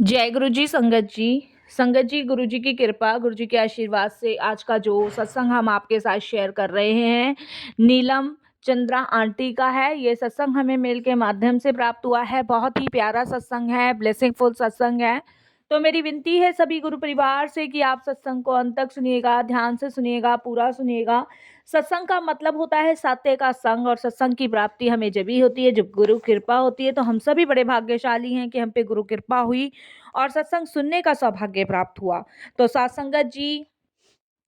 जय गुरु जी संगत जी। संगत जी, गुरु जी की कृपा, गुरु जी के आशीर्वाद से आज का जो सत्संग हम आपके साथ शेयर कर रहे हैं, नीलम चंद्रा आंटी का है। ये सत्संग हमें मेल के माध्यम से प्राप्त हुआ है। बहुत ही प्यारा सत्संग है, ब्लेसिंगफुल सत्संग है। तो मेरी विनती है सभी गुरु परिवार से कि आप सत्संग को अंत तक सुनिएगा, ध्यान से सुनिएगा, पूरा सुनिएगा। सत्संग का मतलब होता है सत्य का संग, और सत्संग की प्राप्ति हमें जब ही होती है जब गुरु कृपा होती है। तो हम सभी बड़े भाग्यशाली हैं कि हम पे गुरु कृपा हुई और सत्संग सुनने का सौभाग्य प्राप्त हुआ। तो साथ संगत जी,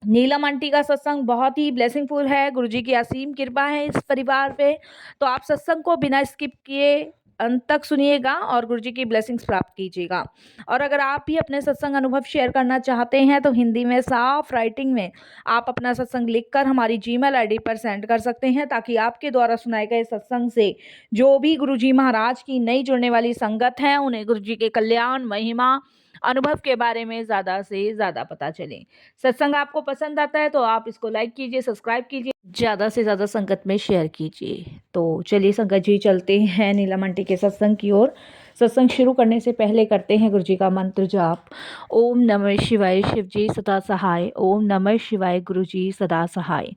नीलम आंटी का सत्संग बहुत ही ब्लेसिंगफुल है। गुरु जी की असीम कृपा है इस परिवार पे। तो आप सत्संग को बिना स्किप किए अंत तक सुनिएगा और गुरु जी की ब्लेसिंग्स प्राप्त कीजिएगा। और अगर आप भी अपने सत्संग अनुभव शेयर करना चाहते हैं तो हिंदी में साफ राइटिंग में आप अपना सत्संग लिखकर हमारी जीमेल आईडी पर सेंड कर सकते हैं, ताकि आपके द्वारा सुनाए गए सत्संग से जो भी गुरु जी महाराज की नई जुड़ने वाली संगत है उन्हें गुरु जी के कल्याण, महिमा, अनुभव के बारे में ज़्यादा से ज़्यादा पता चले। सत्संग आपको पसंद आता है तो आप इसको लाइक कीजिए, सब्सक्राइब कीजिए, ज़्यादा से ज़्यादा संगत में शेयर कीजिए। तो चलिए संगत जी, चलते हैं नीलम आंटी के सत्संग की ओर। सत्संग शुरू करने से पहले करते हैं गुरु जी का मंत्र जाप। ओम नमः शिवाय, शिव जी सदा सहाय। ओम नमः शिवाय, गुरु जी सदा सहाय।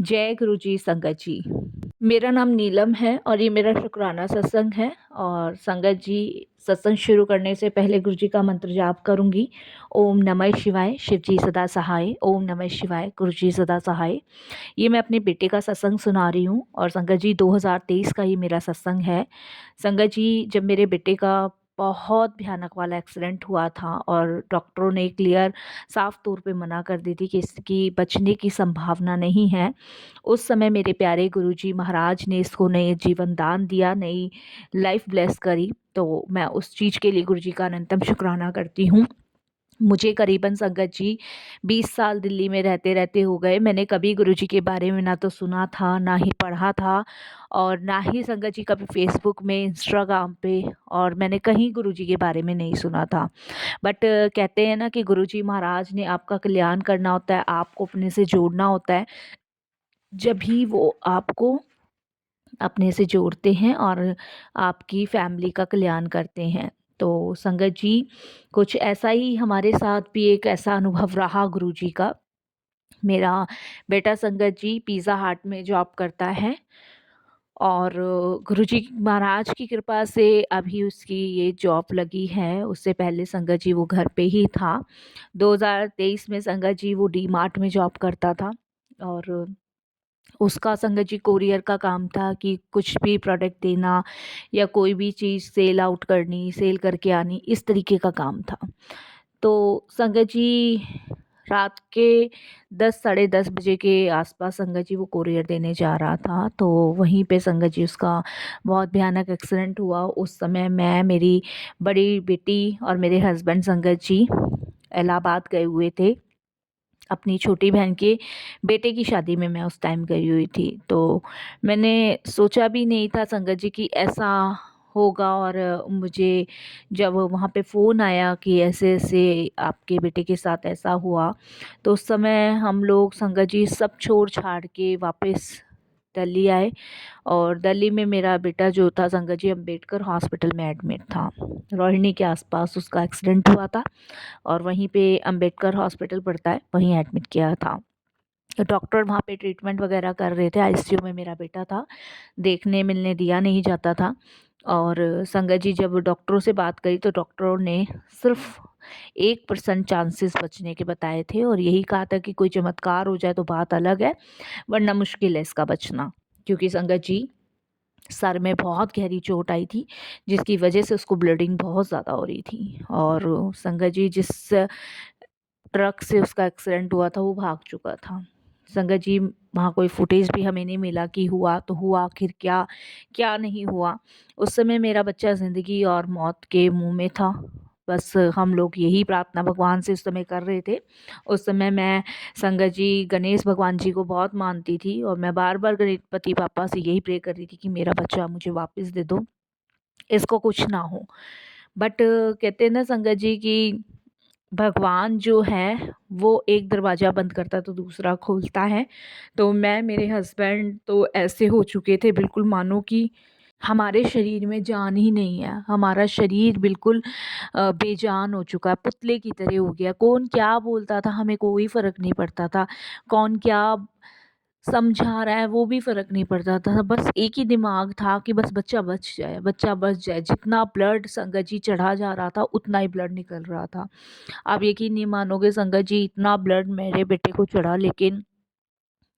जय गुरु जी संगत जी। मेरा नाम नीलम है और ये मेरा शुक्राना सत्संग है। और संगत जी, सत्संग शुरू करने से पहले गुरु जी का मंत्र जाप करूंगी। ओम नमः शिवाय, शिव जी सदा सहाय। ओम नमः शिवाय, गुरु जी सदा सहाय। ये मैं अपने बेटे का सत्संग सुना रही हूँ और संगत जी 2023 का ही मेरा सत्संग है। संगत जी, जब मेरे बेटे का बहुत भयानक वाला एक्सीडेंट हुआ था और डॉक्टरों ने क्लियर साफ तौर पे मना कर दी थी कि इसकी बचने की संभावना नहीं है, उस समय मेरे प्यारे गुरुजी महाराज ने इसको नए जीवन दान दिया, नई लाइफ ब्लेस करी। तो मैं उस चीज़ के लिए गुरुजी का अनंतम शुक्राना करती हूँ। मुझे करीबन संगत जी 20 साल दिल्ली में रहते रहते हो गए। मैंने कभी गुरुजी के बारे में ना तो सुना था, ना ही पढ़ा था, और ना ही संगत जी कभी फेसबुक में, इंस्टाग्राम पे, और मैंने कहीं गुरुजी के बारे में नहीं सुना था। बट कहते हैं ना कि गुरुजी महाराज ने आपका कल्याण करना होता है, आपको अपने से जोड़ना होता है, जब भी वो आपको अपने से जोड़ते हैं और आपकी फैमिली का कल्याण करते हैं। तो संगत जी, कुछ ऐसा ही हमारे साथ भी एक ऐसा अनुभव रहा गुरुजी का। मेरा बेटा संगत जी पिज़्ज़ा हट में जॉब करता है और गुरुजी महाराज की कृपा से अभी उसकी ये जॉब लगी है। उससे पहले संगत जी वो घर पे ही था। 2023 में संगत जी वो डी मार्ट में जॉब करता था और उसका संगत जी कोरियर का काम था कि कुछ भी प्रोडक्ट देना या कोई भी चीज़ सेल आउट करनी, सेल करके आनी, इस तरीके का काम था। तो संगत जी रात के 10 साढ़े 10 बजे के आसपास संगत जी वो कोरियर देने जा रहा था। तो वहीं पे संगत जी उसका बहुत भयानक एक्सीडेंट हुआ। उस समय मैं, मेरी बड़ी बेटी और मेरे हस्बैंड संगत जी इलाहाबाद गए हुए थे। अपनी छोटी बहन के बेटे की शादी में मैं उस टाइम गई हुई थी। तो मैंने सोचा भी नहीं था संगत जी कि ऐसा होगा। और मुझे जब वहाँ पे फ़ोन आया कि ऐसे-ऐसे आपके बेटे के साथ ऐसा हुआ, तो उस समय हम लोग संगत जी सब छोड़-छाड़ के वापस दिल्ली आए। और दिल्ली में मेरा बेटा जो था संगत जी अम्बेडकर हॉस्पिटल में एडमिट था। रोहिणी के आस-पास उसका एक्सीडेंट हुआ था और वहीं पे अम्बेडकर हॉस्पिटल पड़ता है, वहीं एडमिट किया था। तो डॉक्टर वहाँ पे ट्रीटमेंट वगैरह कर रहे थे। आईसीयू में मेरा बेटा था, देखने मिलने दिया नहीं जाता था। और संगत जी जब डॉक्टरों से बात करी तो डॉक्टरों ने सिर्फ 1% चांसेस बचने के बताए थे और यही कहा था कि कोई चमत्कार हो जाए तो बात अलग है, वरना मुश्किल है इसका बचना। क्योंकि संगत जी सर में बहुत गहरी चोट आई थी, जिसकी वजह से उसको ब्लीडिंग बहुत ज़्यादा हो रही थी। और संगत जी जिस ट्रक से उसका एक्सीडेंट हुआ था वो भाग चुका था। संगत जी वहाँ कोई फुटेज भी हमें नहीं मिला कि हुआ तो हुआ, आखिर क्या क्या नहीं हुआ। उस समय मेरा बच्चा ज़िंदगी और मौत के मुँह में था। बस हम लोग यही प्रार्थना भगवान से उस समय कर रहे थे। उस समय मैं संगत जी गणेश भगवान जी को बहुत मानती थी और मैं बार-बार गणपति बाप्पा से यही प्रे कर रही थी कि मेरा बच्चा मुझे वापस दे दो, इसको कुछ ना हो। बट कहते हैं ना संगत जी कि भगवान जो है वो एक दरवाज़ा बंद करता है तो दूसरा खोलता है। तो मैं, मेरे हस्बैंड तो ऐसे हो चुके थे बिल्कुल मानो कि हमारे शरीर में जान ही नहीं है, हमारा शरीर बिल्कुल बेजान हो चुका है, पुतले की तरह हो गया। कौन क्या बोलता था हमें कोई फ़र्क नहीं पड़ता था, कौन क्या समझा रहा है वो भी फ़र्क नहीं पड़ता था। बस एक ही दिमाग था कि बस बच्चा बच जाए, बच्चा बच जाए। जितना ब्लड संगत जी चढ़ा जा रहा था उतना ही ब्लड निकल रहा था। आप यकीन नहीं मानोगे संगत जी, इतना ब्लड मेरे बेटे को चढ़ा, लेकिन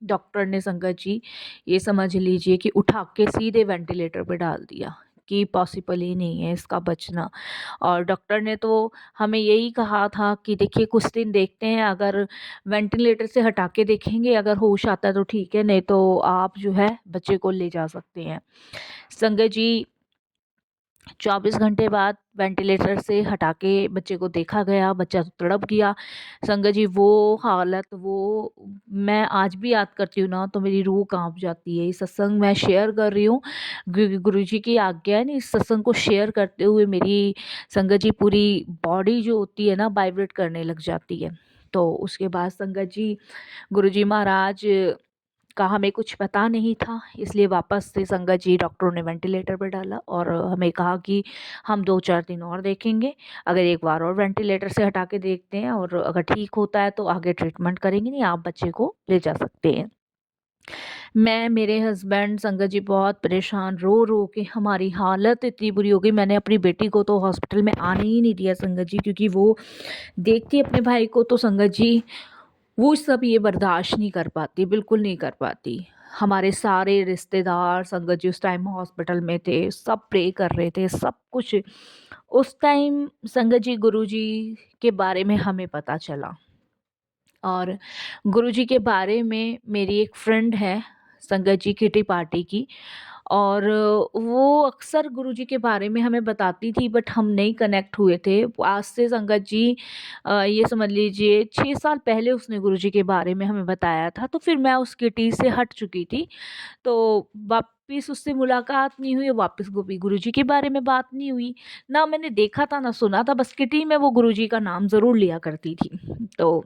डॉक्टर ने संगत जी ये समझ लीजिए कि उठा के सीधे वेंटिलेटर पे डाल दिया कि पॉसिबल ही नहीं है इसका बचना। और डॉक्टर ने तो हमें यही कहा था कि देखिए कुछ दिन देखते हैं, अगर वेंटिलेटर से हटा के देखेंगे, अगर होश आता है तो ठीक है, नहीं तो आप जो है बच्चे को ले जा सकते हैं। संगत जी 24 घंटे बाद वेंटिलेटर से हटा के बच्चे को देखा गया, बच्चा तो तड़प गया। संगत जी वो हालत, वो मैं आज भी याद करती हूँ ना तो मेरी रूह काँप जाती है। ये सत्संग मैं शेयर कर रही हूँ, गुरुजी की आज्ञा है ना, इस सत्संग को शेयर करते हुए मेरी संगत जी पूरी बॉडी जो होती है ना वाइब्रेट करने लग जाती है। तो उसके बाद संगत जी गुरुजी महाराज का हमें कुछ पता नहीं था, इसलिए वापस से संगत जी डॉक्टरों ने वेंटिलेटर पर डाला और हमें कहा कि हम 2-4 दिन और देखेंगे, अगर एक बार और वेंटिलेटर से हटा के देखते हैं और अगर ठीक होता है तो आगे ट्रीटमेंट करेंगे, नहीं आप बच्चे को ले जा सकते हैं। मैं, मेरे हस्बैंड, संगत जी बहुत परेशान, रो रो के हमारी हालत इतनी बुरी हो गई। मैंने अपनी बेटी को तो हॉस्पिटल में आने ही नहीं दिया संगत जी, क्योंकि वो देखती अपने भाई को तो संगत जी वो सब ये बर्दाश्त नहीं कर पाती, बिल्कुल नहीं कर पाती। हमारे सारे रिश्तेदार संगत जी उस टाइम हॉस्पिटल में थे, सब प्रे कर रहे थे, सब कुछ। उस टाइम संगत जी गुरुजी के बारे में हमें पता चला, और गुरुजी के बारे में मेरी एक फ्रेंड है संगत जी किटी पार्टी की, और वो अक्सर गुरुजी के बारे में हमें बताती थी, बट हम नहीं कनेक्ट हुए थे। आज से संगत जी ये समझ लीजिए 6 साल पहले उसने गुरुजी के बारे में हमें बताया था, तो फिर मैं उस किटी से हट चुकी थी। तो वापिस उससे मुलाकात नहीं हुई, वापस गोपी गुरुजी के बारे में बात नहीं हुई। ना मैंने देखा था, ना सुना था, बस किटी में वो गुरुजी का नाम ज़रूर लिया करती थी। तो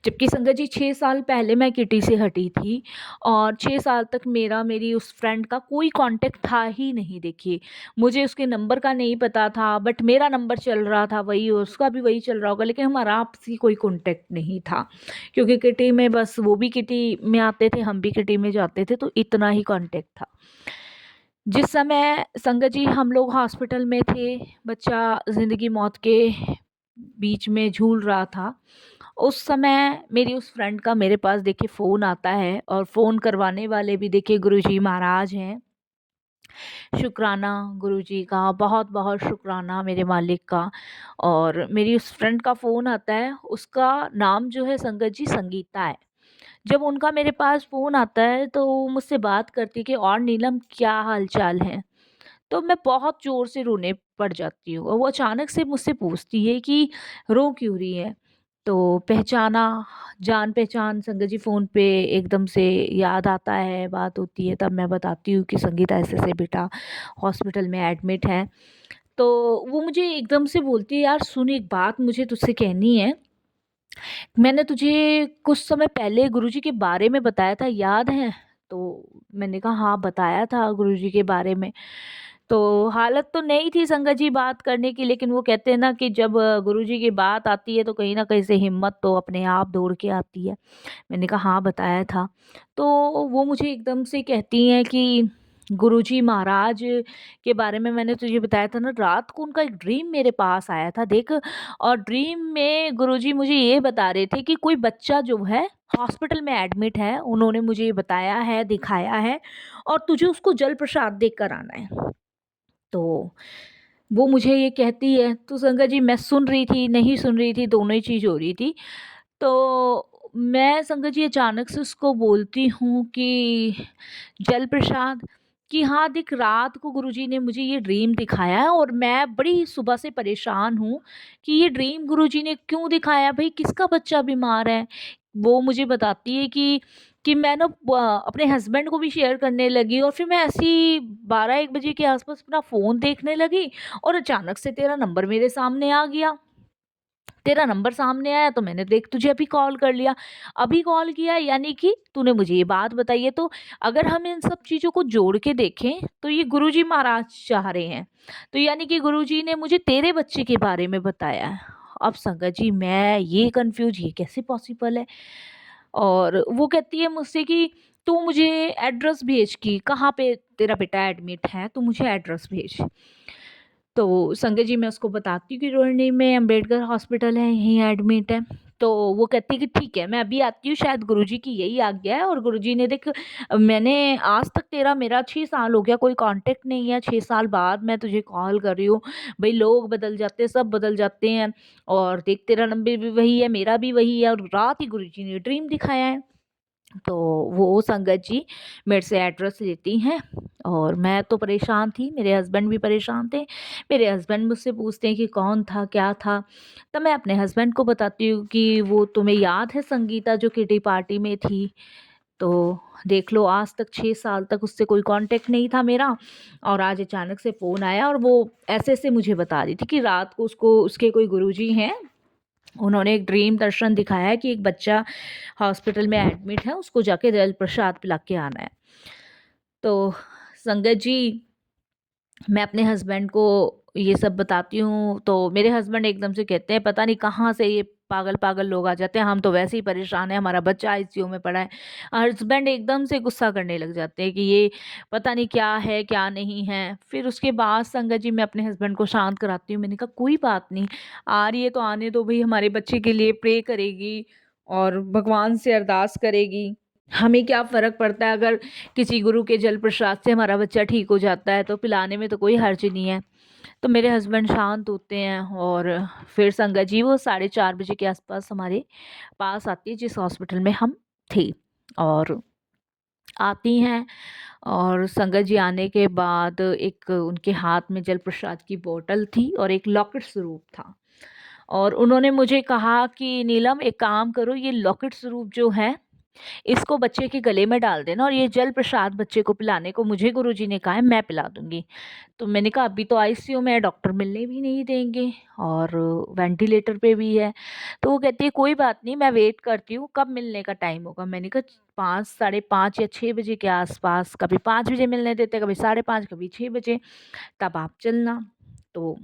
जबकि संगत जी 6 साल पहले मैं किटी से हटी थी और 6 साल तक मेरा मेरी उस फ्रेंड का कोई कांटेक्ट था ही नहीं। देखिए, मुझे उसके नंबर का नहीं पता था, बट मेरा नंबर चल रहा था वही और उसका भी वही चल रहा होगा, लेकिन हमारा आपसी कोई कांटेक्ट नहीं था, क्योंकि किटी में बस वो भी किटी में आते थे, हम भी किटी में जाते थे, तो इतना ही कांटेक्ट था। जिस समय संगत जी हम लोग हॉस्पिटल में थे, बच्चा ज़िंदगी मौत के बीच में झूल रहा था, उस समय मेरी उस फ्रेंड का मेरे पास देखिए फ़ोन आता है, और फ़ोन करवाने वाले भी देखिए गुरुजी महाराज हैं। शुक्राना गुरुजी का, बहुत-बहुत शुक्राना मेरे मालिक का। और मेरी उस फ्रेंड का फ़ोन आता है, उसका नाम जो है संगत जी संगीता है। जब उनका मेरे पास फ़ोन आता है तो वो मुझसे बात करती है कि और नीलम क्या हाल-चाल है? तो मैं बहुत ज़ोर से रोने पड़ जाती हूँ, और वो अचानक से मुझसे पूछती है कि रो क्यों रही है? तो पहचाना, जान-पहचान संगत जी फ़ोन पे एकदम से याद आता है, बात होती है, तब मैं बताती हूँ कि संगीता ऐसे-ऐसे बेटा हॉस्पिटल में एडमिट है। तो वो मुझे एकदम से बोलती है, यार सुन, एक बात मुझे तुझसे कहनी है। मैंने तुझे कुछ समय पहले गुरुजी के बारे में बताया था, याद है? तो मैंने कहा हाँ, बताया था गुरुजी के बारे में। तो हालत तो नहीं थी संगत जी बात करने की, लेकिन वो कहते हैं ना कि जब गुरुजी की बात आती है तो कहीं न कहीं से हिम्मत तो अपने आप दौड़ के आती है। मैंने कहा हाँ, बताया था। तो वो मुझे एकदम से कहती हैं कि गुरुजी महाराज के बारे में मैंने तुझे बताया था ना, रात को उनका एक ड्रीम मेरे पास आया था देख, और ड्रीम में गुरुजी मुझे ये बता रहे थे कि कोई बच्चा जो है हॉस्पिटल में एडमिट है, उन्होंने मुझे ये बताया है, दिखाया है, और तुझे उसको जल प्रसाद देकर आना है। तो वो मुझे ये कहती है, तो संगत जी मैं सुन रही थी, नहीं सुन रही थी, दोनों ही चीज़ हो रही थी। तो मैं संगत जी अचानक से उसको बोलती हूँ कि जल प्रसाद, कि हाँ देख, रात को गुरुजी ने मुझे ये ड्रीम दिखाया है, और मैं बड़ी सुबह से परेशान हूँ कि ये ड्रीम गुरुजी ने क्यों दिखाया, भाई किसका बच्चा बीमार है। वो मुझे बताती है कि मैं ना अपने हस्बैंड को भी शेयर करने लगी, और फिर मैं ऐसी 12-1 बजे के आसपास अपना फ़ोन देखने लगी, और अचानक से तेरा नंबर मेरे सामने आ गया। तेरा नंबर सामने आया तो मैंने देख तुझे अभी कॉल कर लिया। अभी कॉल किया यानी कि तूने मुझे ये बात बताई है। तो अगर हम इन सब चीज़ों को जोड़ के देखें तो ये गुरुजी महाराज चाह रहे हैं। तो यानी कि गुरुजी ने मुझे तेरे बच्चे के बारे में बताया है। अब संगत जी मैं ये कन्फ्यूज़, ये कैसे पॉसिबल है? और वो कहती है मुझसे कि तू मुझे एड्रेस भेज कि कहाँ पे तेरा बेटा एडमिट है, तू मुझे एड्रेस भेज। तो संजय जी मैं उसको बताती हूँ कि रोहिणी में अम्बेडकर हॉस्पिटल है, यहीं एडमिट है। तो वो कहती है कि ठीक है मैं अभी आती हूँ, शायद गुरुजी की यही आज्ञा है। और गुरुजी ने देख, मैंने आज तक तेरा मेरा 6 साल हो गया कोई कांटेक्ट नहीं है, 6 साल बाद मैं तुझे कॉल कर रही हूँ। भाई लोग बदल जाते हैं, सब बदल जाते हैं। और देख तेरा नंबर भी वही है, मेरा भी वही है, और रात ही गुरुजी ने ड्रीम दिखाया है। तो वो संगत जी मेरे से एड्रेस लेती हैं। और मैं तो परेशान थी, मेरे हस्बैंड भी परेशान थे। मेरे हस्बैंड मुझसे पूछते हैं कि कौन था, क्या था? तब मैं अपने हस्बैंड को बताती हूँ कि वो तुम्हें याद है संगीता जो किटी पार्टी में थी? तो देख लो आज तक 6 साल तक उससे कोई कांटेक्ट नहीं था मेरा। और आज अचानक से फ़ोन आया और वो ऐसे-ऐसे मुझे बता रही थी कि रात को उसको उसके कोई गुरुजी हैं, उन्होंने एक ड्रीम दर्शन दिखाया है कि एक बच्चा हॉस्पिटल में एडमिट है, उसको जाके जल प्रसाद पिला के आना है। तो संगत जी मैं अपने हस्बैंड को ये सब बताती हूँ तो मेरे हस्बैंड एकदम से कहते हैं पता नहीं कहाँ से ये पागल-पागल लोग आ जाते हैं, हम तो वैसे ही परेशान हैं, हमारा बच्चा आईसीयू में पड़ा है। हस्बैंड एकदम से गुस्सा करने लग जाते हैं कि ये पता नहीं क्या है, क्या नहीं है। फिर उसके बाद संगत जी मैं अपने हस्बैंड को शांत कराती हूँ, मैंने कहा कोई बात नहीं, आ रही है तो आने दो भई, हमारे बच्चे के लिए प्रे करेगी और भगवान से अरदास करेगी। हमें क्या फ़र्क पड़ता है अगर किसी गुरु के जल प्रसाद से हमारा बच्चा ठीक हो जाता है, तो पिलाने में तो कोई हर्ज नहीं है। तो मेरे हस्बैंड शांत होते हैं और फिर संगत जी वो 4:30 बजे के आस-पास हमारे पास आती है जिस हॉस्पिटल में हम थे। और आती हैं और संगत जी आने के बाद एक उनके हाथ में जल प्रसाद की बॉटल थी और एक लॉकेट स्वरूप था। और उन्होंने मुझे कहा कि नीलम एक काम करो, ये लॉकेट स्वरूप जो है इसको बच्चे के गले में डाल देना और ये जल प्रसाद बच्चे को पिलाने को मुझे गुरुजी ने कहा है, मैं पिला दूँगी। तो मैंने कहा अभी तो आईसीयू में है, डॉक्टर मिलने भी नहीं देंगे और वेंटिलेटर पे भी है। तो वो कहती है कोई बात नहीं, मैं वेट करती हूँ, कब मिलने का टाइम होगा? मैंने कहा 5 साढ़े 5 या 6 बजे के आस-पास, कभी 5 बजे मिलने देते हैं, कभी साढ़े 5, कभी 6 बजे, तब आप चलना। तो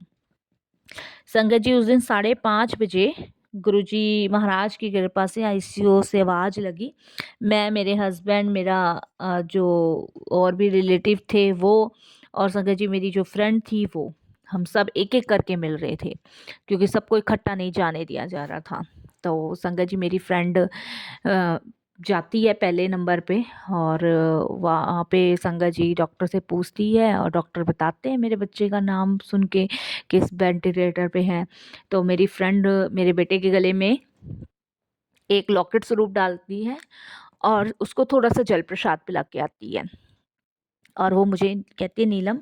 संगत जी उस दिन 5:30 बजे गुरुजी महाराज की कृपा से आईसीयू से आवाज़ लगी। मैं, मेरे हस्बैंड, मेरा जो और भी रिलेटिव थे वो, और संगत जी मेरी जो फ्रेंड थी वो, हम सब एक-एक करके मिल रहे थे क्योंकि सबको इकट्ठा नहीं जाने दिया जा रहा था। तो संगत जी मेरी फ्रेंड जाती है पहले नंबर पे और वहाँ पे संगत जी डॉक्टर से पूछती है और डॉक्टर बताते हैं मेरे बच्चे का नाम सुन के किस वेंटिलेटर पे है। तो मेरी फ्रेंड मेरे बेटे के गले में एक लॉकेट स्वरूप डालती है और उसको थोड़ा-सा जल प्रसाद पिला के आती है। और वो मुझे कहती है नीलम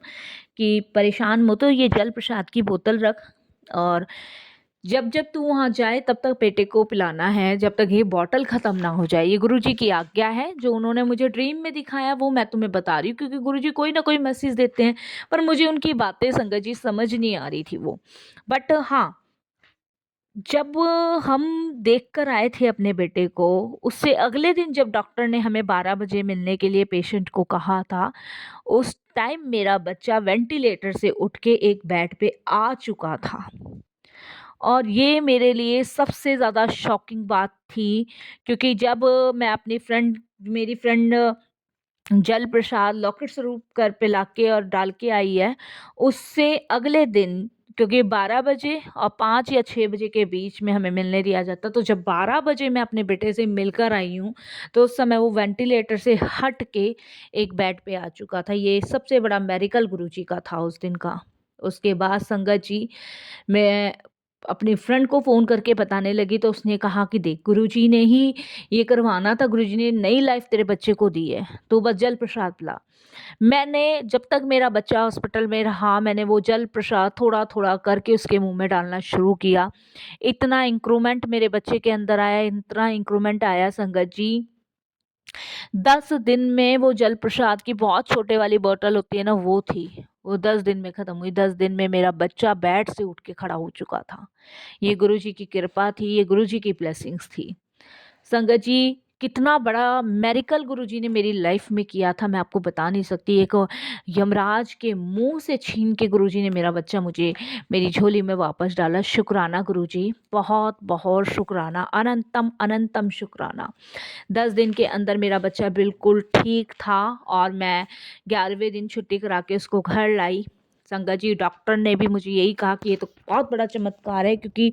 कि परेशान मत हो, ये जल प्रसाद की बोतल रख और जब-जब तू वहाँ जाए तब तक बेटे को पिलाना है, जब तक ये बॉटल ख़त्म ना हो जाए। ये गुरुजी की आज्ञा है, जो उन्होंने मुझे ड्रीम में दिखाया वो मैं तुम्हें बता रही हूँ क्योंकि गुरुजी कोई ना कोई मैसेज देते हैं, पर मुझे उनकी बातें संगत जी समझ नहीं आ रही थी वो। बट हाँ, जब हम देख कर आए थे अपने बेटे को, उससे अगले दिन जब डॉक्टर ने हमें 12 बजे मिलने के लिए पेशेंट को कहा था, उस टाइम मेरा बच्चा वेंटिलेटर से उठ के एक बेड पे आ चुका था। और ये मेरे लिए सबसे ज़्यादा शॉकिंग बात थी क्योंकि जब मैं अपनी फ्रेंड मेरी फ्रेंड जल प्रसाद लॉकेट स्वरूप कर पिला के और डाल के आई है, उससे अगले दिन क्योंकि 12 बजे और 5 या 6 बजे के बीच में हमें मिलने दिया जाता, तो जब 12 बजे मैं अपने बेटे से मिलकर आई हूँ, तो उस समय वो वेंटिलेटर से हट के एक बेड पे आ चुका था। ये सबसे बड़ा मेरेकल गुरुजी का था उस दिन का। उसके बाद संगत जी मैं अपनी फ्रेंड को फ़ोन करके बताने लगी तो उसने कहा कि देख गुरुजी ने ही ये करवाना था, गुरुजी ने नई लाइफ तेरे बच्चे को दी है, तू बस जल प्रसाद पिला। मैंने जब तक मेरा बच्चा हॉस्पिटल में रहा मैंने वो जल प्रसाद थोड़ा-थोड़ा करके उसके मुँह में डालना शुरू किया। इतना इंक्रीमेंट मेरे बच्चे के अंदर आया, इतना इंक्रीमेंट आया संगत जी 10 दिन में वो जल प्रसाद की बहुत छोटे वाली बॉटल होती है ना, वो थी। वो 10 दिन में ख़त्म हुई। 10 दिन में मेरा बच्चा बेड से उठ के खड़ा हो चुका था। ये गुरुजी की कृपा थी, ये गुरुजी की ब्लेसिंग्स थी। संगत जी, कितना बड़ा मिरेकल गुरुजी ने मेरी लाइफ में किया था, मैं आपको बता नहीं सकती। एक यमराज के मुंह से छीन के गुरुजी ने मेरा बच्चा मुझे मेरी झोली में वापस डाला। शुक्राना गुरुजी, बहुत बहुत शुक्राना, अनंतम अनंतम शुक्राना। 10 दिन के अंदर मेरा बच्चा बिल्कुल ठीक था और मैं 11वें दिन छुट्टी करा के उसको घर लाई। संगत जी, डॉक्टर ने भी मुझे यही कहा कि ये तो बहुत बड़ा चमत्कार है, क्योंकि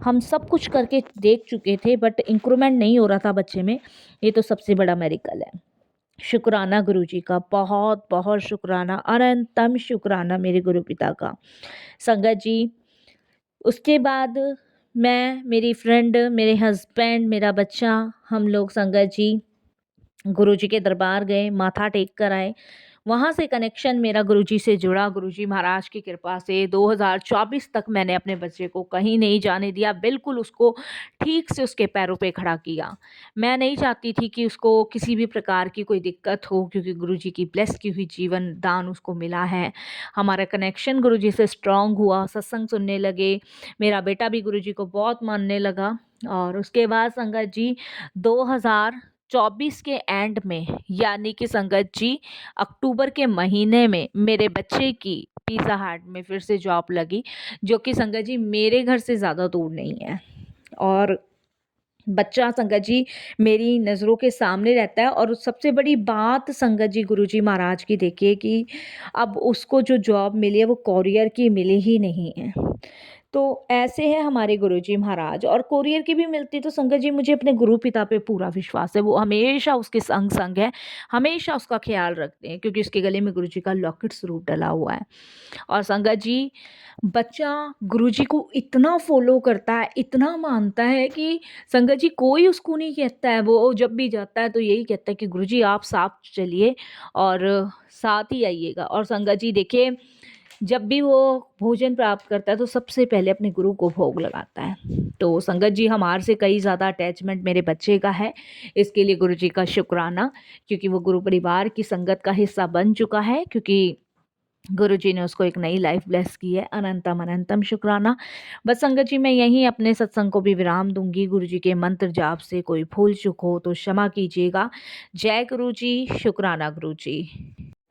हम सब कुछ करके देख चुके थे बट इंक्रूवमेंट नहीं हो रहा था बच्चे में। ये तो सबसे बड़ा मेडिकल है। शुक्राना गुरुजी का, बहुत बहुत शुक्राना, अनंतम शुक्राना मेरे गुरु पिता का। संगत जी, उसके बाद मैं, मेरी फ्रेंड, मेरे हस्बैंड, मेरा बच्चा, हम लोग संगत जी गुरुजी के दरबार गए, माथा टेक कर आए। वहाँ से कनेक्शन मेरा गुरुजी से जुड़ा। गुरुजी महाराज की कृपा से 2024 तक मैंने अपने बच्चे को कहीं नहीं जाने दिया, बिल्कुल उसको ठीक से उसके पैरों पे खड़ा किया। मैं नहीं चाहती थी कि उसको किसी भी प्रकार की कोई दिक्कत हो, क्योंकि गुरुजी की ब्लेस की हुई जीवन दान उसको मिला है। हमारा कनेक्शन गुरुजी से स्ट्रॉन्ग हुआ, सत्संग सुनने लगे। मेरा बेटा भी गुरुजी को बहुत मानने लगा। और उसके बाद संगत जी 2024 के एंड में, यानी कि संगत जी अक्टूबर के महीने में, मेरे बच्चे की पिज़्ज़ा हट में फिर से जॉब लगी, जो कि संगत जी मेरे घर से ज़्यादा दूर नहीं है। और बच्चा संगत जी मेरी नज़रों के सामने रहता है। और सबसे बड़ी बात संगत जी गुरुजी महाराज की देखिए कि अब उसको जो जॉब मिली है वो कोरियर की मिली ही नहीं है। तो ऐसे हैं हमारे गुरुजी महाराज। और कोरियर की भी मिलती तो संगत जी मुझे अपने गुरु पिता पे पूरा विश्वास है, वो हमेशा उसके संग संग है, हमेशा उसका ख्याल रखते हैं, क्योंकि उसके गले में गुरुजी का लॉकेट स्वरूप डला हुआ है। और संगत जी, बच्चा गुरुजी को इतना फॉलो करता है, इतना मानता है कि संगत जी कोई उसको नहीं कहता है, वो जब भी जाता है तो यही कहता है कि गुरुजी आप साथ चलिए और साथ ही आइएगा। और संगत जी देखिए, जब भी वो भोजन प्राप्त करता है तो सबसे पहले अपने गुरु को भोग लगाता है। तो संगत जी हमारे से कई ज़्यादा अटैचमेंट मेरे बच्चे का है, इसके लिए गुरुजी का शुक्राना, क्योंकि वो गुरु परिवार की संगत का हिस्सा बन चुका है, क्योंकि गुरुजी ने उसको एक नई लाइफ ब्लेस की है। अनंतम अनंतम शुक्राना। बस संगत जी, मैं यहीं अपने सत्संग को भी विराम दूंगी। गुरुजी के मंत्र जाप से कोई भूल चूक हो तो क्षमा कीजिएगा। जय गुरुजी, शुक्राना गुरुजी,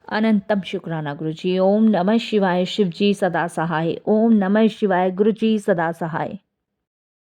अनंतम शुक्राना गुरुजी। ओम नमः शिवाय, शिवजी सदा सहाय। ओम नमः शिवाय, गुरुजी सदा सहाय।